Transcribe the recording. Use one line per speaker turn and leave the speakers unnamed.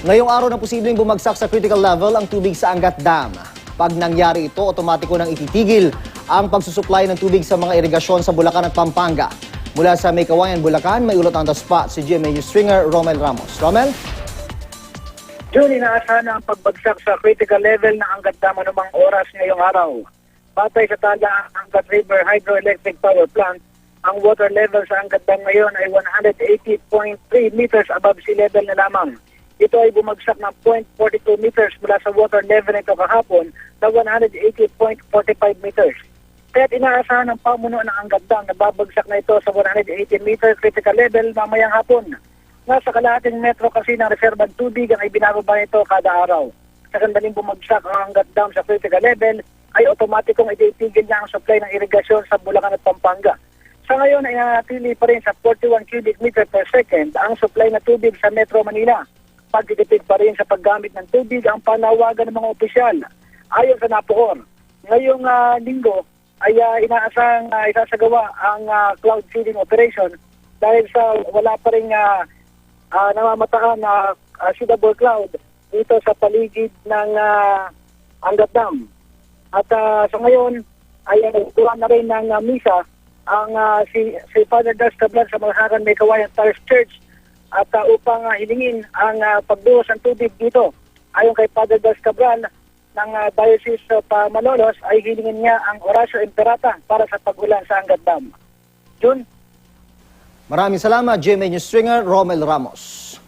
Ngayong araw na posibleng bumagsak sa critical level ang tubig sa Angat Dam. Pag nangyari ito, otomatiko nang ititigil ang pagsusupply ng tubig sa mga irigasyon sa Bulacan at Pampanga. Mula sa May Kawayan, Bulacan, may ulot on the spot si GMA News stringer Romel Ramos. Romel?
June, inaasahan na ang pagbagsak sa critical level ng Angat Dam anumang oras ngayong araw. Batay sa tala ng Angat River Hydroelectric Power Plant, ang water level sa Angat Dam ngayon ay 180.3 meters above sea level na lamang. Ito ay bumagsak ng 0.42 meters mula sa water level nito kahapon na 180.45 meters. Kaya't inaasahan ng pamuno ng Angat Dam na babagsak na ito sa 180 meter critical level mamayang hapon. Nasa kalahating metro kasi ng reservang tubig ang ibinababa nito kada araw. Sa sandaling bumagsak ang Angat Dam sa critical level, ay otomatikong ititigil niya ang supply ng irigasyon sa Bulacan at Pampanga. Sa ngayon ay nanatili pa rin sa 41 cubic meter per second ang supply na tubig sa Metro Manila. Pagtitipid pa rin sa paggamit ng tubig ang panawagan ng mga opisyal. Ayon sa NAPOCOR, ngayong linggo ay inaasang isasagawa ang cloud seeding operation dahil sa wala pa rin namamataan na seedable cloud dito sa paligid ng Angat Dam. At sa ngayon ay nagtuwa na rin ng misa ang si Father Das Cabral sa Malhakan May Kawayan Parish Church at upang hilingin ang pagbuhos ng tubig dito. Ayon kay Father Das Cabral ng Diocese of Malolos ay hilingin niya ang Orasio Imperata para sa pagulan sa Angat Dam. June?
Maraming salamat, GMA News stringer Romel Ramos.